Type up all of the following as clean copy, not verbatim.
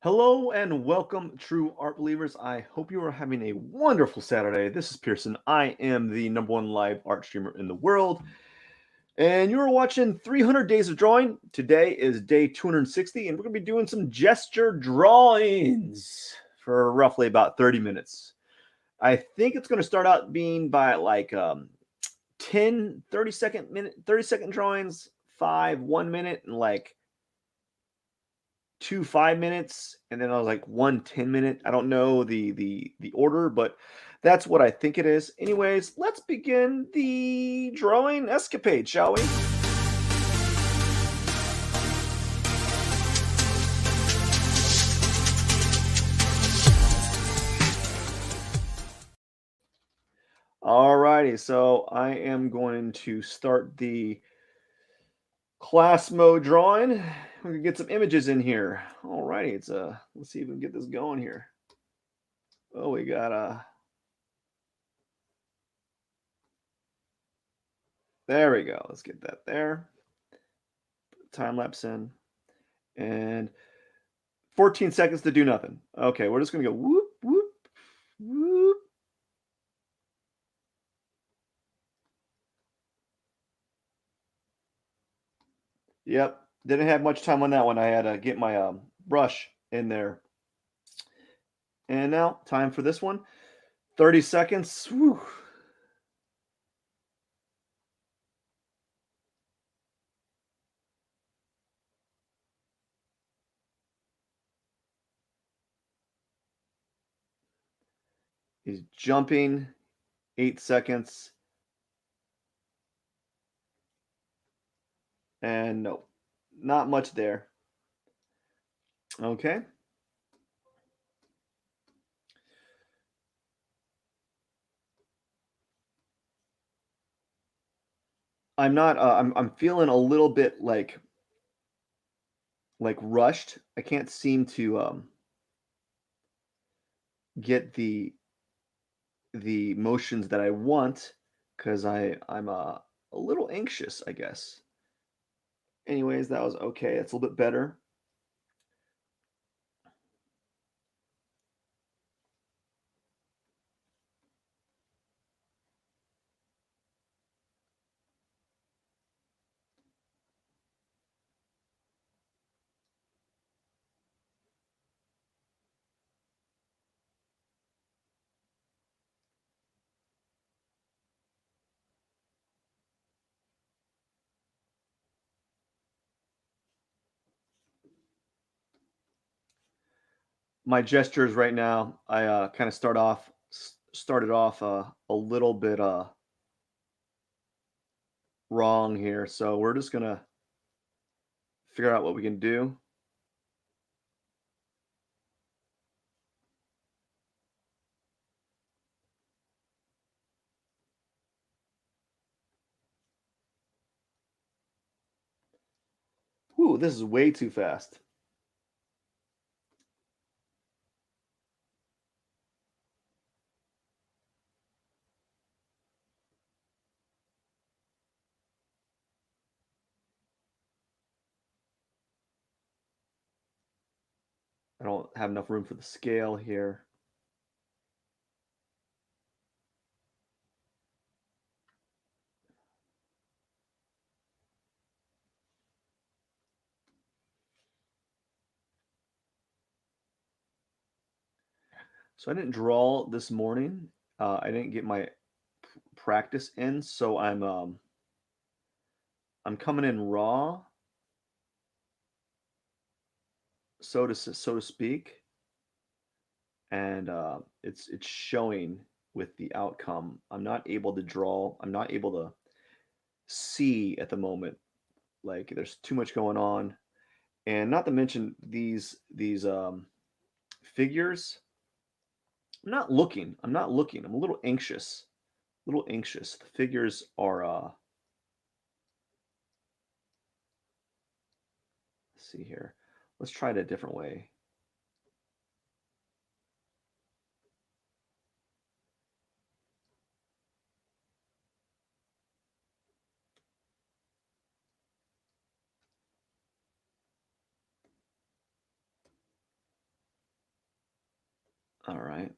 Hello and welcome, true art believers. I hope you are having a wonderful Saturday. This is Pierson. I am the number one live art streamer in the world, and you are watching 300 Days of Drawing. Today is day 260, and we're going to be doing some gesture drawings for roughly about 30 minutes. I think it's going to start out being by like 10, 30-second drawings, 5, 1 minute, and like 2 5 minutes, and then I was like 1 10 minute. I don't know the order, but that's what I think it is. Anyways, let's begin the drawing escapade, shall we? Alrighty, so I am going to start the class mode drawing. We're gonna get some images in here. Alrighty, let's see if we can get this going here. Oh, we got there we go. Let's get that there. Time lapse in. And 14 seconds to do nothing. Okay, we're just gonna go whoop, whoop, whoop. Yep, didn't have much time on that one. I had to get my brush in there. And now, time for this one. 30 seconds. Whew. He's jumping. 8 seconds. And no, not much there. Okay. I'm not I'm feeling a little bit like rushed. I can't seem to get the motions that I want because I'm a little anxious, I guess. Anyways, that was okay. It's a little bit better. My gestures right now, I kind of started off a little bit wrong here, so we're just gonna figure out what we can do. Whew, this is way too fast. I don't have enough room for the scale here. So I didn't draw this morning. I didn't get my practice in, so I'm coming in raw, so to speak, and it's showing with the outcome. I'm not able to draw. I'm not able to see at the moment. Like there's too much going on, and not to mention these figures. I'm not looking. I'm a little anxious. A little anxious. The figures are let's see here. Let's try it a different way. All right.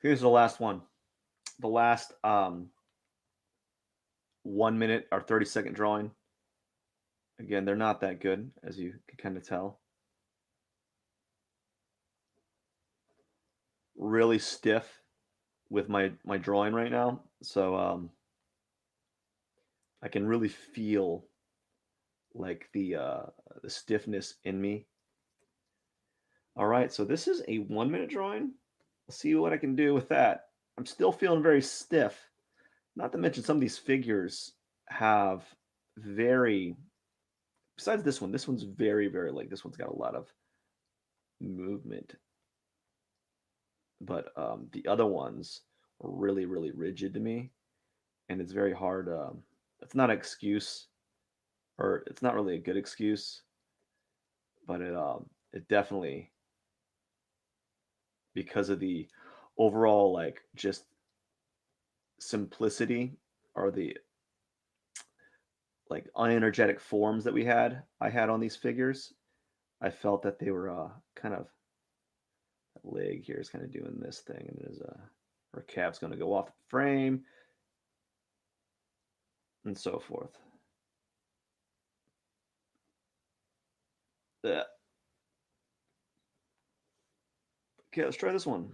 Here's the last one. The last 1 minute or 30-second drawing. Again, they're not that good, as you can kind of tell. Really stiff with my drawing right now, so I can really feel like the stiffness in me. All right, so this is a 1 minute drawing. Let's see what I can do with that. I'm still feeling very stiff. Not to mention some of these figures have very, besides this one's very, like this one's got a lot of movement. But the other ones are really rigid to me. And it's very hard. It's not an excuse, or it's not really a good excuse, but it definitely, because of the overall like just simplicity or the like unenergetic forms that I had on these figures, I felt that they were kind of, that leg here is kind of doing this thing, and there's her calf's going to go off the frame and so forth. Yeah. Okay, let's try this one.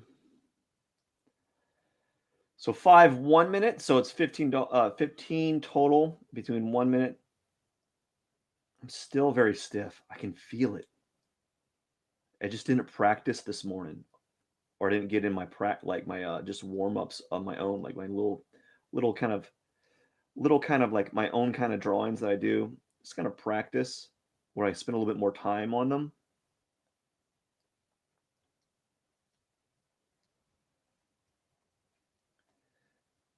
So 1 minute, so it's 15 total between 1 minute. I'm still very stiff. I can feel it. I just didn't practice this morning, or I didn't get in my like my just warm ups on my own, like my little kind of like my own kind of drawings that I do. Just kind of practice where I spend a little bit more time on them.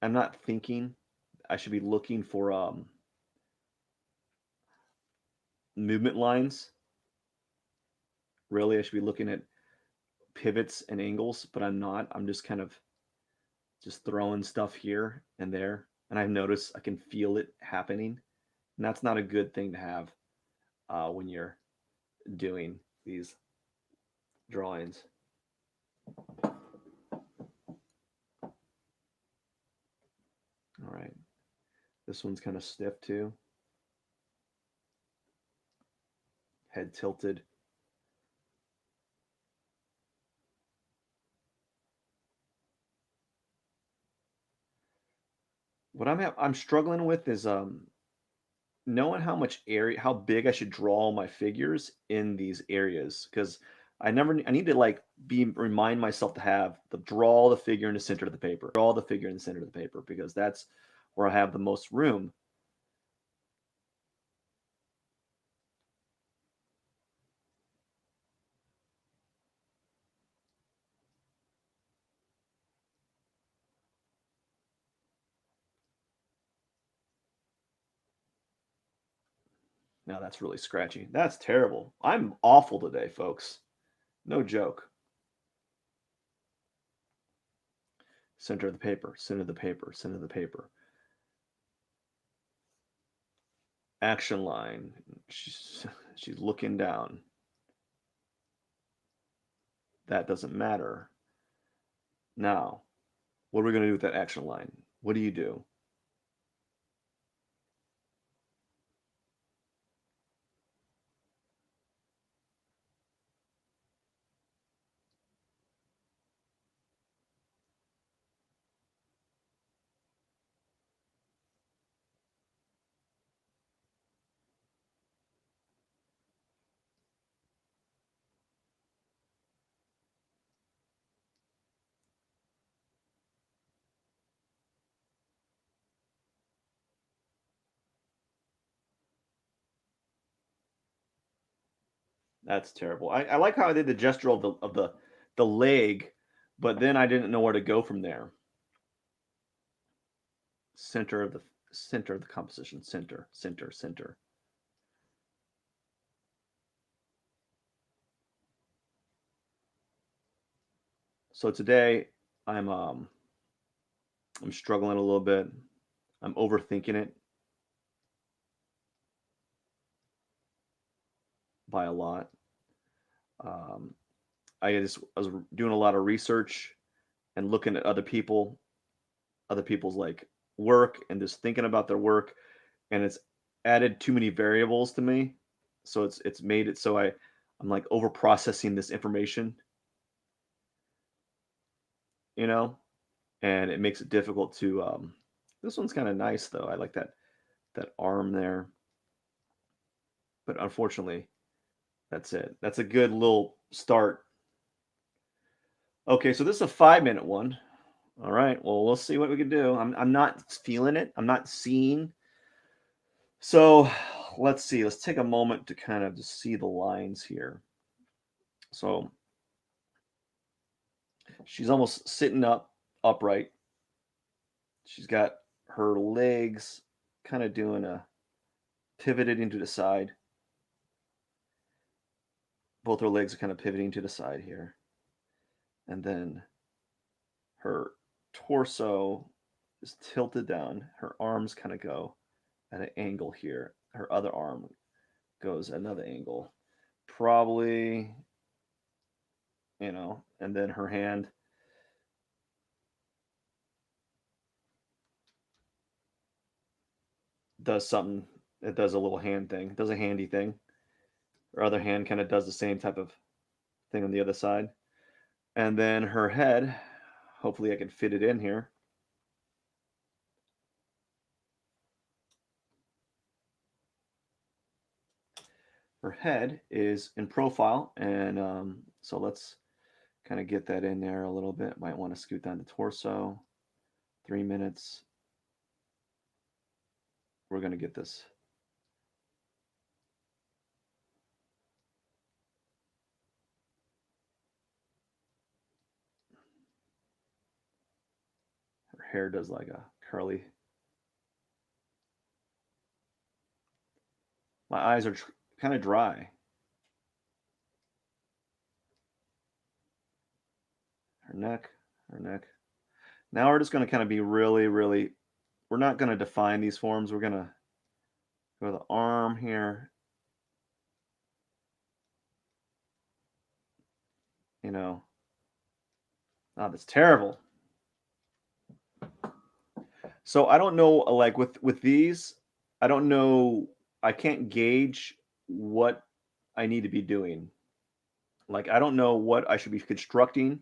I'm not thinking. I should be looking for movement lines. Really, I should be looking at pivots and angles, but I'm not. I'm just kind of just throwing stuff here and there. And I've noticed I can feel it happening. And that's not a good thing to have when you're doing these drawings. All right. This one's kind of stiff too. Head tilted. What I'm struggling with is knowing how much area, how big I should draw my figures in these areas, because I need to like remind myself to have the draw the figure in the center of the paper, draw the figure in the center of the paper, because that's where I have the most room. Now that's really scratchy. That's terrible. I'm awful today, folks. No joke. Center of the paper, center of the paper, center of the paper. Action line. She's looking down. That doesn't matter. Now, what are we going to do with that action line? What do you do? That's terrible. I like how I did the gesture of the leg But then I didn't know where to go from there. Center of the composition. Center. So today I'm struggling a little bit. I'm overthinking it by a lot. Um, I was doing a lot of research and looking at other people's like work, and just thinking about their work, and it's added too many variables to me. So it's made it so I'm like over processing this information, you know, and it makes it difficult to. This one's kind of nice though. I like that arm there, but unfortunately, that's it. That's a good little start. Okay, so this is a 5 minute one. All right. Well, we'll see what we can do. I'm not feeling it. I'm not seeing. So let's see. Let's take a moment to kind of just see the lines here. So she's almost sitting upright. She's got her legs kind of doing a pivoted into the side. Both her legs are kind of pivoting to the side here. And then her torso is tilted down. Her arms kind of go at an angle here. Her other arm goes another angle. Probably, and then her hand does something. It does a little hand thing. It does a handy thing. Her other hand kind of does the same type of thing on the other side. And then her head, hopefully I can fit it in here. Her head is in profile, and so let's kind of get that in there a little bit. Might want to scoot down the torso. 3 minutes. We're going to get this. Her hair does like a curly. My eyes are kind of dry. Her neck. Now we're just going to kind of be really, really, we're not going to define these forms. We're going to go to the arm here. Oh, that's terrible. So I don't know, like with these, I don't know, I can't gauge what I need to be doing. Like I don't know what I should be constructing.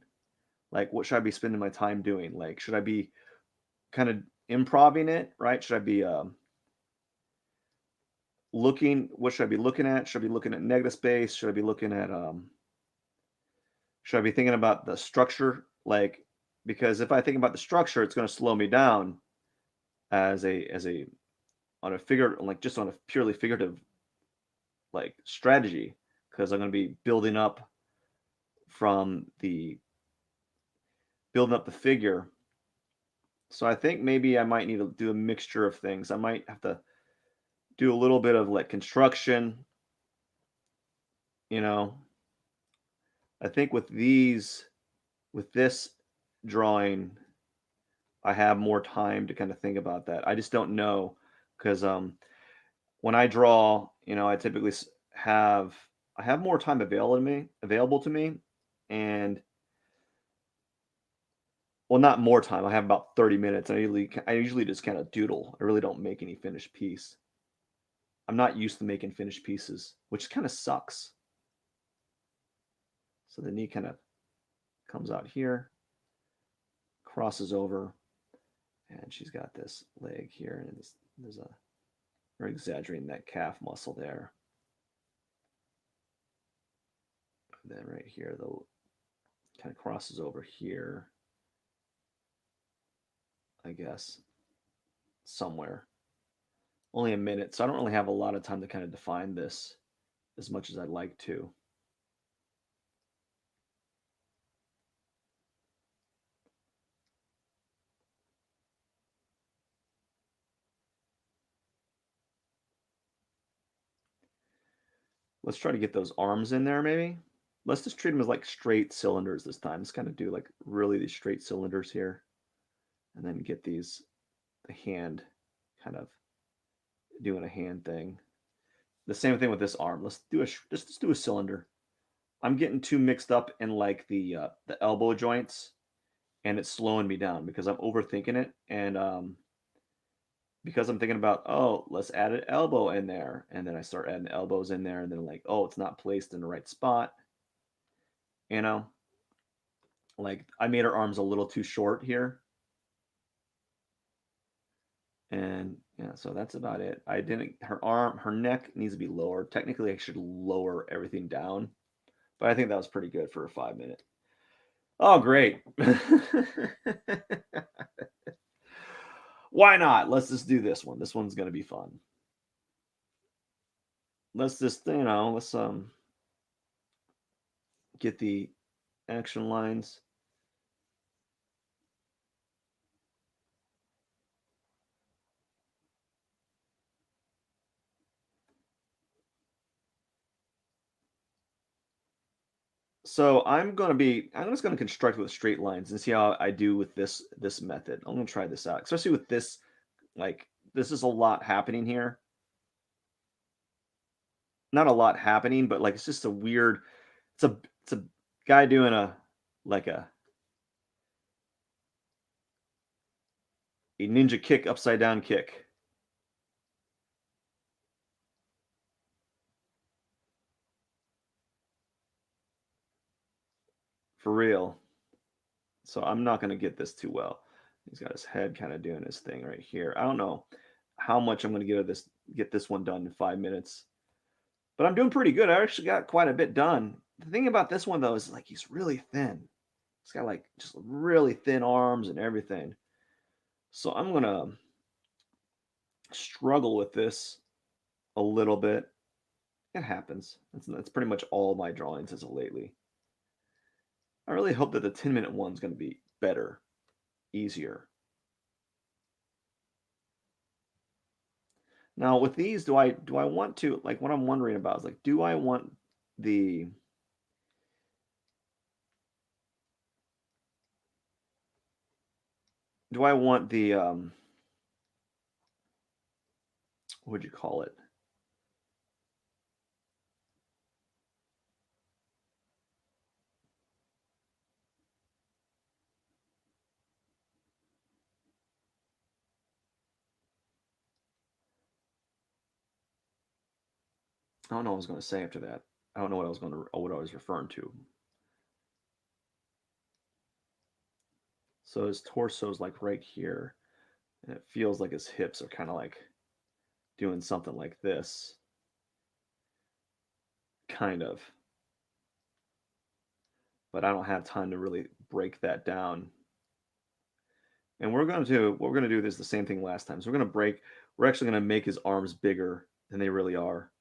Like what should I be spending my time doing? Like should I be kind of improving it, right? Should I be what should I be looking at? Should I be looking at negative space? Should I be looking at should I be thinking about the structure? Like because if I think about the structure, it's going to slow me down as a on a figure, like just on a purely figurative like strategy, because I'm going to be building up the figure. So I think maybe I might need to do a mixture of things. I might have to do a little bit of like construction, you know. I think with this drawing, I have more time to kind of think about that. I just don't know because when I draw, I typically I have more time available to me, and well, not more time. I have about 30 minutes. I usually just kind of doodle. I really don't make any finished piece. I'm not used to making finished pieces, which kind of sucks. So the knee kind of comes out here, crosses over, and she's got this leg here, and there's a we're exaggerating that calf muscle there. And then right here, the kind of crosses over here, I guess, somewhere. Only a minute, so I don't really have a lot of time to kind of define this as much as I'd like to. Let's try to get those arms in there, maybe. Let's just treat them as like straight cylinders this time. Let's kind of do like really these straight cylinders here, and then get these the hand kind of doing a hand thing. The same thing with this arm. Let's do a just do a cylinder. I'm getting too mixed up in like the elbow joints, and it's slowing me down because I'm overthinking it, and because I'm thinking about, oh, let's add an elbow in there, and then I start adding elbows in there, and then like, oh, it's not placed in the right spot. You know, like I made her arms a little too short here, and yeah, so that's about it. I didn't. Her neck needs to be lower. Technically, I should lower everything down, but I think that was pretty good for a 5 minute. Oh, great. Why not? Let's just do this one. This one's going to be fun. Let's just, let's get the action lines. So I'm just going to construct with straight lines and see how I do with this method. I'm going to try this out, especially with this, like, this is a lot happening here. Not a lot happening, but like, it's just a weird, it's a guy doing like a ninja kick, upside down kick. For real. So I'm not going to get this too well. He's got his head kind of doing his thing right here. I don't know how much I'm going to get this one done in 5 minutes, but I'm doing pretty good. I actually got quite a bit done. The thing about this one though is like he's really thin. He's got like just really thin arms and everything. So I'm going to struggle with this a little bit. It happens. That's pretty much all my drawings as of lately. I really hope that the 10-minute one's going to be better, easier. Now with these, do I want to, like, what I'm wondering about is like, do I want the do I want the what would you call it? I don't know what I was going to say after that. I don't know what I was referring to. So his torso is like right here, and it feels like his hips are kind of like doing something like this, kind of. But I don't have time to really break that down. And we're going to do this the same thing last time. So we're actually going to make his arms bigger than they really are.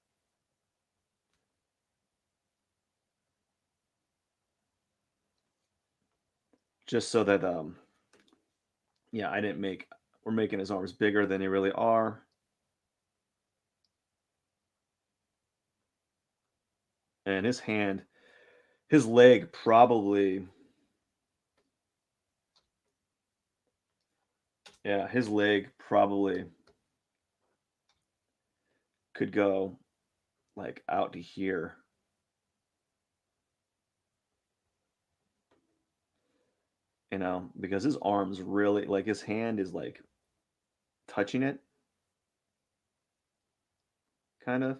Just so that yeah, we're making his arms bigger than they really are. And his leg probably, yeah, his leg probably could go like out to here. Because his arms really, like, his hand is like touching it, kind of.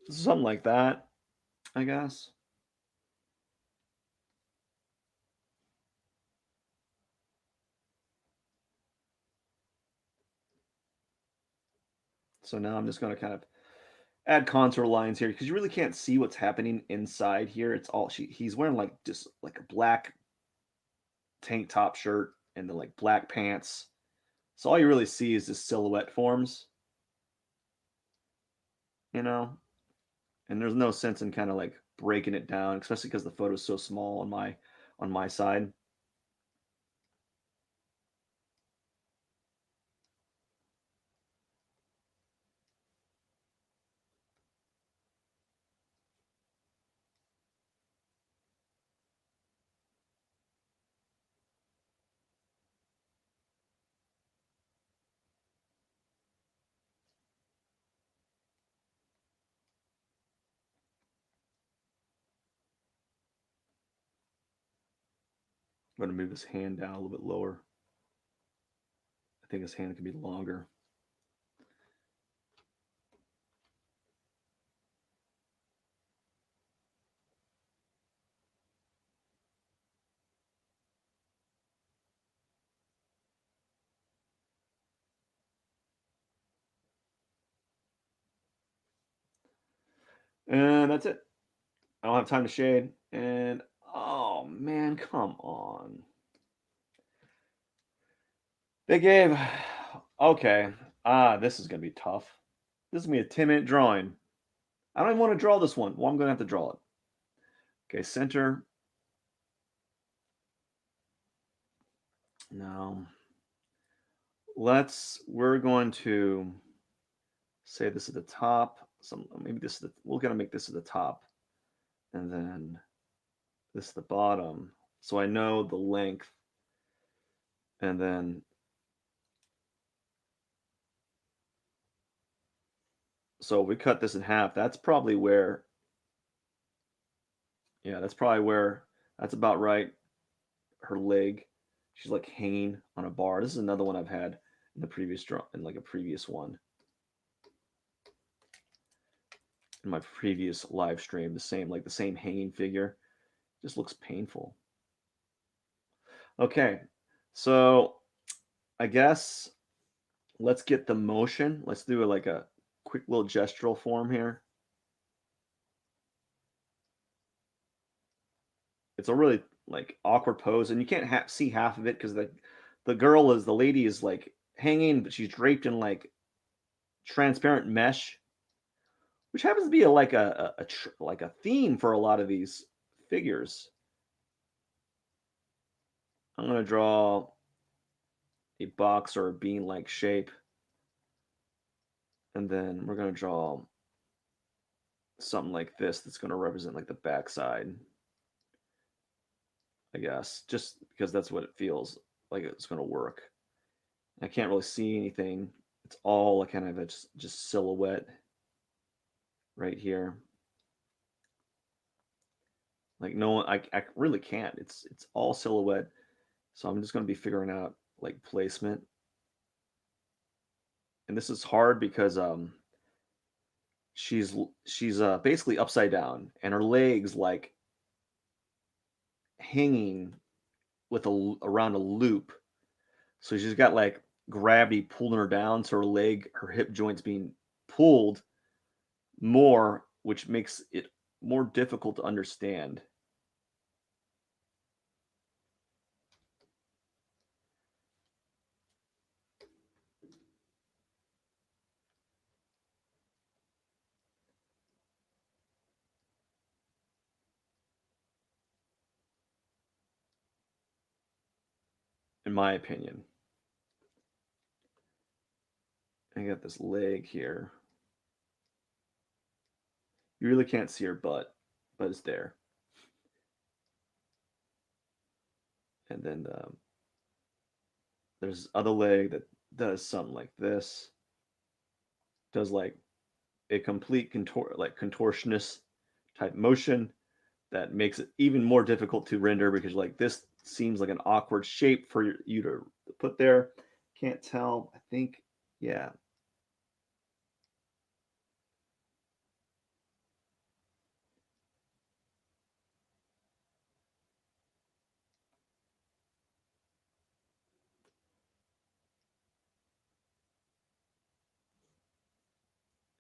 Something like that, I guess. So now I'm just going to kind of add contour lines here because you really can't see what's happening inside here. He's wearing like just like a black tank top shirt and then like black pants. So all you really see is just silhouette forms, you know, and there's no sense in kind of like breaking it down, especially because the photo's so small on my side. I'm going to move his hand down a little bit lower. I think his hand can be longer. And that's it. I don't have time to shade. And oh man, come on. They gave. Okay. This is going to be tough. This is going to be a 10-minute drawing. I don't even want to draw this one. Well, I'm going to have to draw it. Okay, center. No. We're going to say this at the top. Maybe we're going to make this at the top. And then this at the bottom. So I know the length. And then so we cut this in half. That's probably where, yeah, that's about right. Her leg, she's like hanging on a bar. This is another one I've had in the previous draw, in like a previous one. In my previous live stream, the same hanging figure. Just looks painful. Okay, so I guess let's get the motion. Let's do like a quick little gestural form here. It's a really like awkward pose, and you can't see half of it because the lady is like hanging, but she's draped in like transparent mesh, which happens to be like a theme for a lot of these figures. I'm gonna draw a box or a bean-like shape, and then we're gonna draw something like this that's gonna represent like the backside. I guess just because that's what it feels like it's gonna work. I can't really see anything. It's all kind of just silhouette right here. Like no one, I really can't. It's all silhouette. So I'm just going to be figuring out like placement. And this is hard because she's basically upside down and her legs like hanging with around a loop. So she's got like gravity pulling her down, so her hip joints being pulled more, which makes it more difficult to understand. In my opinion. I got this leg here. You really can't see her butt, but it's there. And then there's other leg that does something like this. Does like a complete contortionist type motion that makes it even more difficult to render because like this seems like an awkward shape for you to put there. Can't tell. I think, yeah.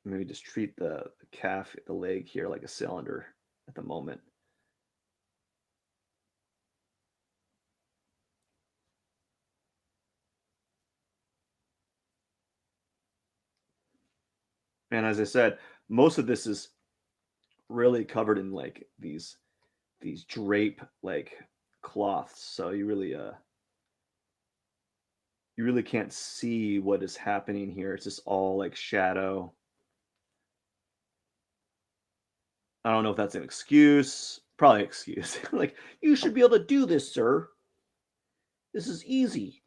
Maybe just treat the calf, the leg here like a cylinder at the moment. And as I said, most of this is really covered in like these drape like cloths, so you really can't see what is happening here. It's just all like shadow. I don't know if that's an excuse. Probably an excuse. Like, you should be able to do this, sir. This is easy.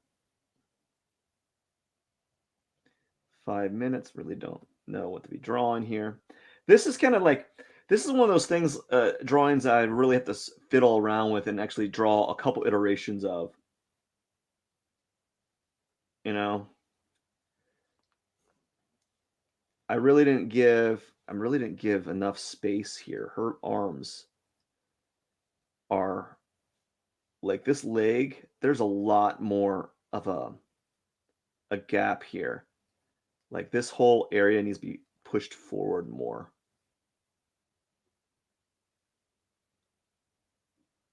5 minutes. Really don't know what to be drawing here. This is kind of like This is one of those things, drawings I really have to fiddle around with and actually draw a couple iterations of, you know? I really didn't give enough space here. Her arms are like this leg, there's a lot more of a gap here. Like this whole area needs to be pushed forward more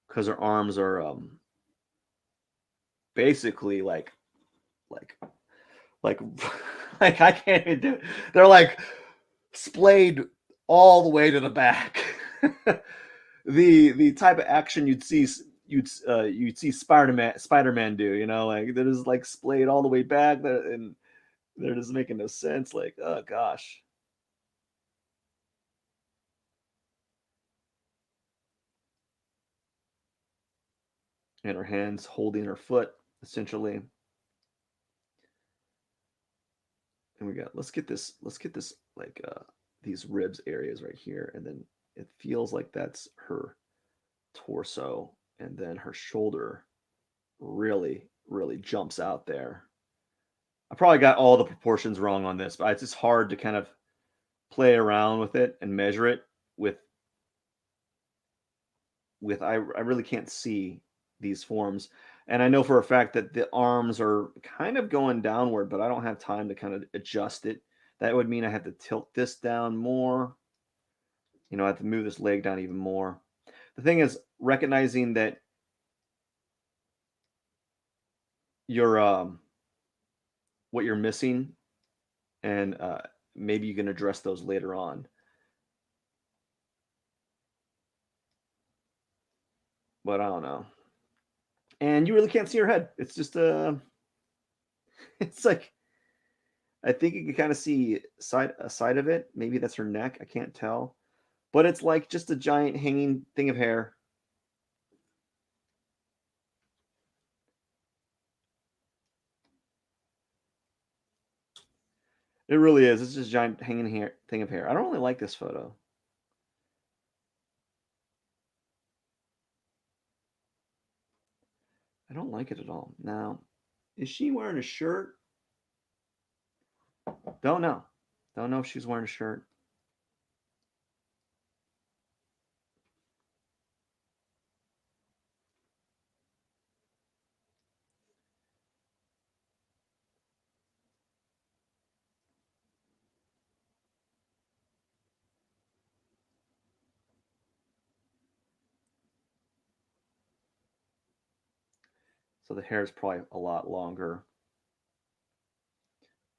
because her arms are basically like like like I can't even do it. They're like splayed all the way to the back. The type of action you'd see Spider-Man do, you know, like that is like splayed all the way back and they're just making no sense. Like, oh gosh. And her hands holding her foot, essentially. And we got let's get this like these ribs areas right here, and then it feels like that's her torso, and then her shoulder really jumps out there. I probably got all the proportions wrong on this, but it's just hard to kind of play around with it and measure it with I really can't see these forms. And I know for a fact that the arms are kind of going downward, but I don't have time to kind of adjust it. That would mean I have to tilt this down more. You know, I have to move this leg down even more. The thing is recognizing that you're what you're missing, and maybe you can address those later on. But I don't know. And you really can't see her head. It's just it's like I think you can kind of see a side of it. Maybe that's her neck. I can't tell. But it's like just a giant hanging thing of hair. It really is. It's just a giant hanging hair thing of hair. I don't really like this photo. I don't like it at all. Now, is she wearing a shirt? Don't know. Don't know if she's wearing a shirt. So the hair is probably a lot longer.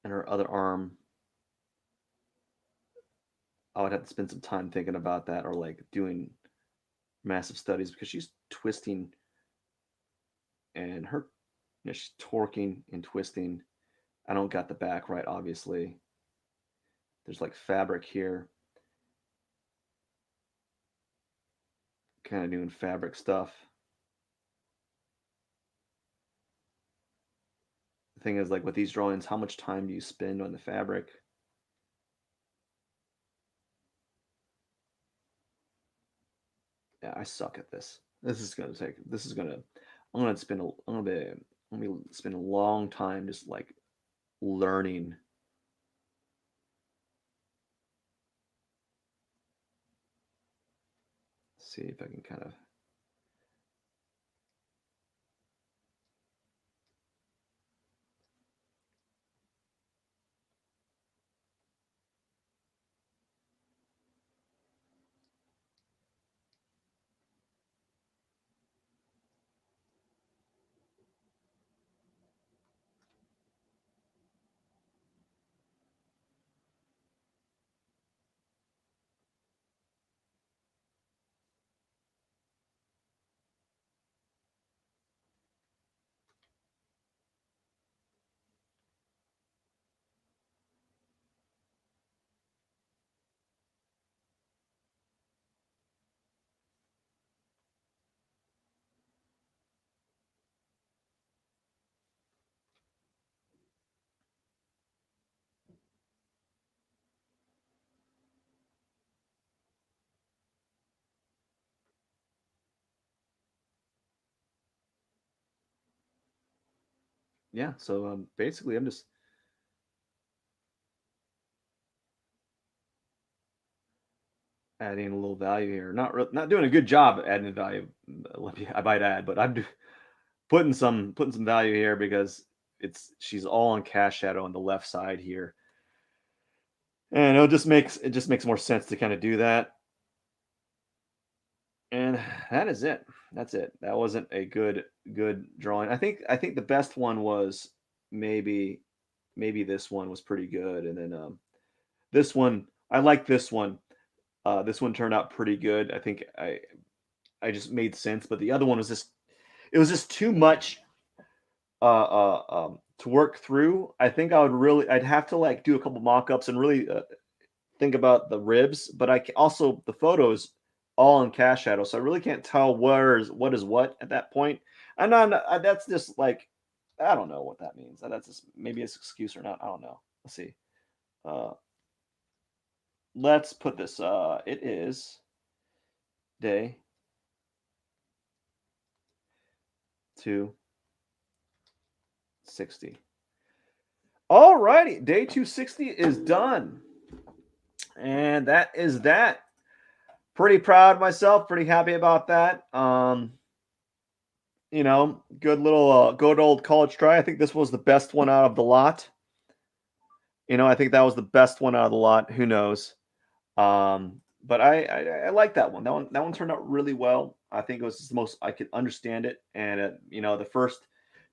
And her other arm, I would have to spend some time thinking about that or like doing massive studies because she's twisting and her you know, she's torquing and twisting. I don't got the back right, obviously. There's like fabric here, kind of doing fabric stuff. The thing is, like with these drawings, how much time do you spend on the fabric? Yeah, I suck at this. I'm gonna spend a long time just like learning. See if I can kind of yeah, so basically I'm just adding a little value here. Not doing a good job at adding value, I might add, but putting some value here because she's all on cash shadow on the left side here. And it just makes more sense to kind of do that. And that is it. That's it. That wasn't a good drawing. I think the best one was maybe this one was pretty good. And then this one, I like this one. This one turned out pretty good. I think I just made sense, but the other one was just it was just too much to work through. I think I'd have to like do a couple mock-ups and really think about the ribs, but also the photos all in cash shadow, so I really can't tell what is what at that point. And that's just like I don't know what that means. That's just maybe it's an excuse or not. I don't know. Let's see. Uh, let's put this. It is day 260. All righty, day 260 is done, and that is that. Pretty proud of myself. Pretty happy about that. Good old college try. I think this was the best one out of the lot. I think that was the best one out of the lot. Who knows? But I like that one. That one turned out really well. I think it was the most I could understand it. And the first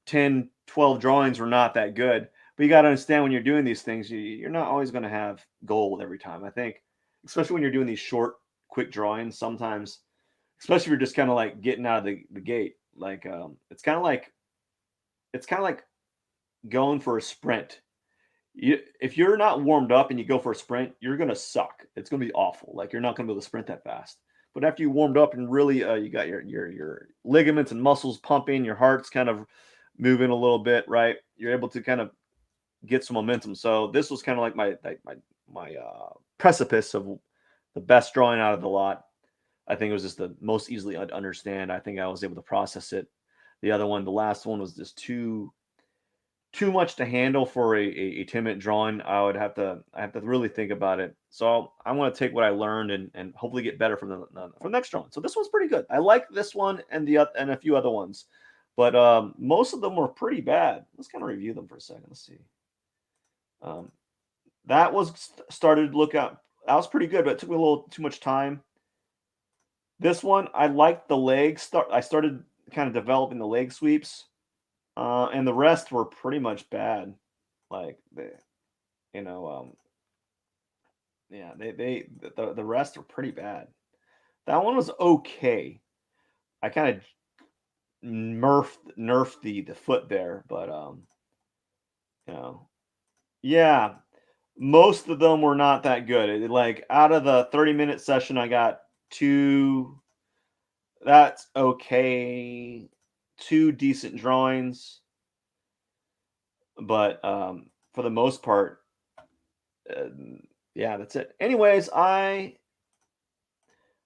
10, 12 drawings were not that good. But you got to understand when you're doing these things, you're not always going to have gold every time. I think, especially when you're doing these short, quick drawings, sometimes, especially if you're just kind of like getting out of the gate, like it's kind of like going for a sprint. If you're not warmed up and you go for a sprint, you're gonna suck. It's gonna be awful. Like you're not gonna be able to sprint that fast. But after you warmed up and really you got your ligaments and muscles pumping, your heart's kind of moving a little bit, right? You're able to kind of get some momentum. So this was kind of like my precipice of the best drawing out of the lot. I think it was just the most easily understand. I think I was able to process it. The other one, the last one, was just too much to handle for a 10-minute drawing. I have to really think about it. So I'm going to take what I learned and hopefully get better from the next drawing. So this one's pretty good. I like this one and a few other ones, but most of them were pretty bad. Let's kind of review them for a second. Let's see. That was started to look out. That was pretty good, but it took me a little too much time. This one, I liked the legs. I started kind of developing the leg sweeps. And the rest were pretty much bad. Like you know, um, yeah, the rest were pretty bad. That one was okay. I kind of nerfed the foot there, but you know, yeah, most of them were not that good. Like out of the 30-minute session, I got two. That's okay. Two decent drawings, but for the most part, uh, yeah, that's it. Anyways, I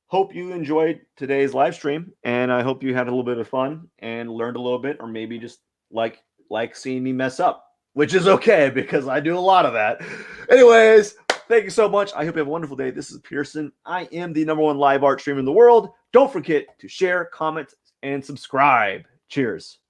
hope you enjoyed today's live stream, and I hope you had a little bit of fun and learned a little bit, or maybe just like seeing me mess up, which is okay because I do a lot of that. Anyways, thank you so much. I hope you have a wonderful day. This is Pierson. I am the #1 live art streamer in the world. Don't forget to share, comment, and subscribe. Cheers.